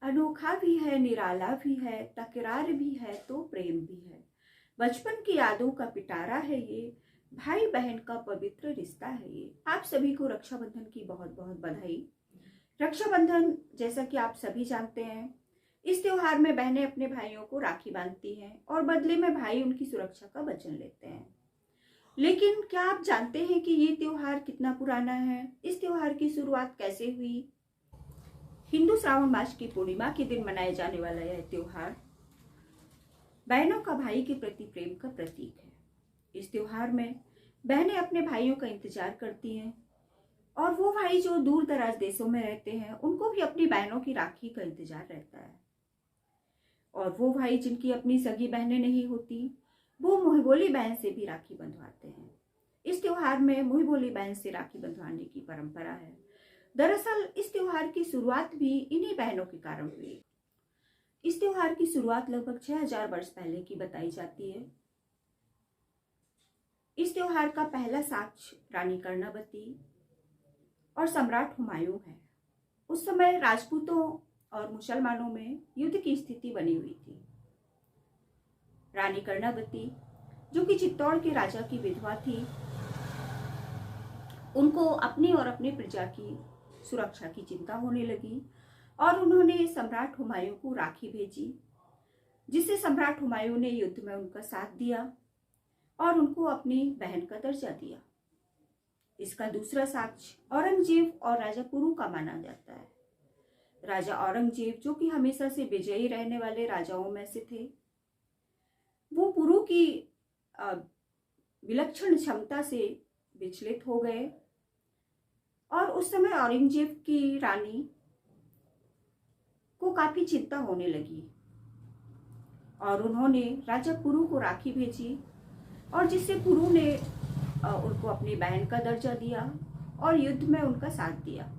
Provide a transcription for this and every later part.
अनोखा भी है, निराला भी है, तकरार भी है तो प्रेम भी है। बचपन की यादों का पिटारा है ये, भाई बहन का पवित्र रिश्ता है ये। आप सभी को रक्षाबंधन की बहुत बहुत बधाई। रक्षाबंधन, जैसा कि आप सभी जानते हैं, इस त्योहार में बहनें अपने भाइयों को राखी बांधती हैं और बदले में भाई उनकी सुरक्षा का वचन लेते हैं। लेकिन क्या आप जानते हैं कि ये त्योहार कितना पुराना है? इस त्योहार की शुरुआत कैसे हुई? हिंदू श्रावण मास की पूर्णिमा के दिन मनाए जाने वाला यह त्योहार बहनों का भाई के प्रति प्रेम का प्रतीक है। इस त्योहार में बहनें अपने भाइयों का इंतजार करती हैं और वो भाई जो दूर दराज देशों में रहते हैं उनको भी अपनी बहनों की राखी का इंतजार रहता है। और वो भाई जिनकी अपनी सगी बहनें नहीं होती, वो मुंहबोली बहन से भी राखी बंधवाते हैं। इस त्योहार में मुंहबोली बहन से राखी बंधवाने की परंपरा है। दरअसल इस त्योहार की शुरुआत भी इन्हीं बहनों के कारण हुई। इस त्योहार की शुरुआत लगभग 6000 वर्ष पहले की बताई जाती है। इस त्योहार का पहला साक्ष्य रानी कर्णावती और सम्राट हुमायूं है। उस समय राजपूतों और मुसलमानों में युद्ध की स्थिति बनी हुई थी। रानी कर्णावती, जो कि चित्तौड़ के राजा की विधवा थी, उनको अपनी और अपनी प्रजा की सुरक्षा की चिंता होने लगी और उन्होंने सम्राट हुमायूं को राखी भेजी, जिससे सम्राट हुमायूं ने युद्ध में उनका साथ दिया और उनको अपनी बहन का दर्जा दिया। इसका दूसरा साक्ष्य औरंगजेब और राजा पुरु का माना जाता है। राजा औरंगजेब, जो कि हमेशा से विजयी रहने वाले राजाओं में से थे, वो पुरु की विलक्षण क्षमता से विचलित हो गए और उस समय औरंगजेब की रानी को काफी चिंता होने लगी और उन्होंने राजा पुरु को राखी भेजी और जिससे पुरु ने उनको अपनी बहन का दर्जा दिया और युद्ध में उनका साथ दिया।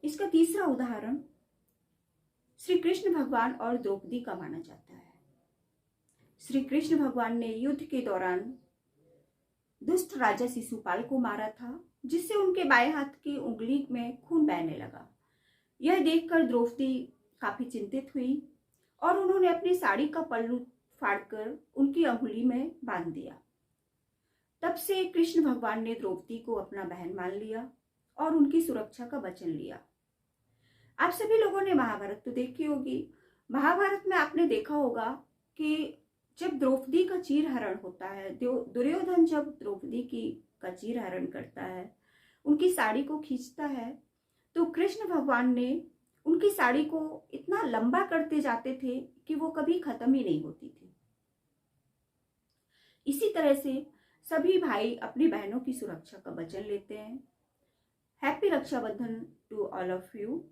इसका तीसरा उदाहरण श्री कृष्ण भगवान और द्रौपदी का माना जाता है। श्री कृष्ण भगवान ने युद्ध के दौरान दुष्ट राजा शिशुपाल को मारा था, जिससे उनके बाएं हाथ की उंगली में खून बहने लगा। यह देखकर द्रौपदी काफी चिंतित हुई और उन्होंने अपनी साड़ी का पल्लू फाड़कर उनकी अंगुली में बांध दिया। तब से कृष्ण भगवान ने द्रौपदी को अपना बहन मान लिया और उनकी सुरक्षा का वचन लिया। आप सभी लोगों ने महाभारत तो देखी होगी। महाभारत में आपने देखा होगा कि जब द्रौपदी का चीरहरण होता है, दुर्योधन जब द्रौपदी का चीरहरण करता है, उनकी साड़ी को खींचता है, तो कृष्ण भगवान ने उनकी साड़ी को इतना लंबा करते जाते थे कि वो कभी खत्म ही नहीं होती थी। इसी तरह से सभी भाई अपनी बहनों की सुरक्षा का वचन लेते हैं। Happy Rakshabandhan to all of you.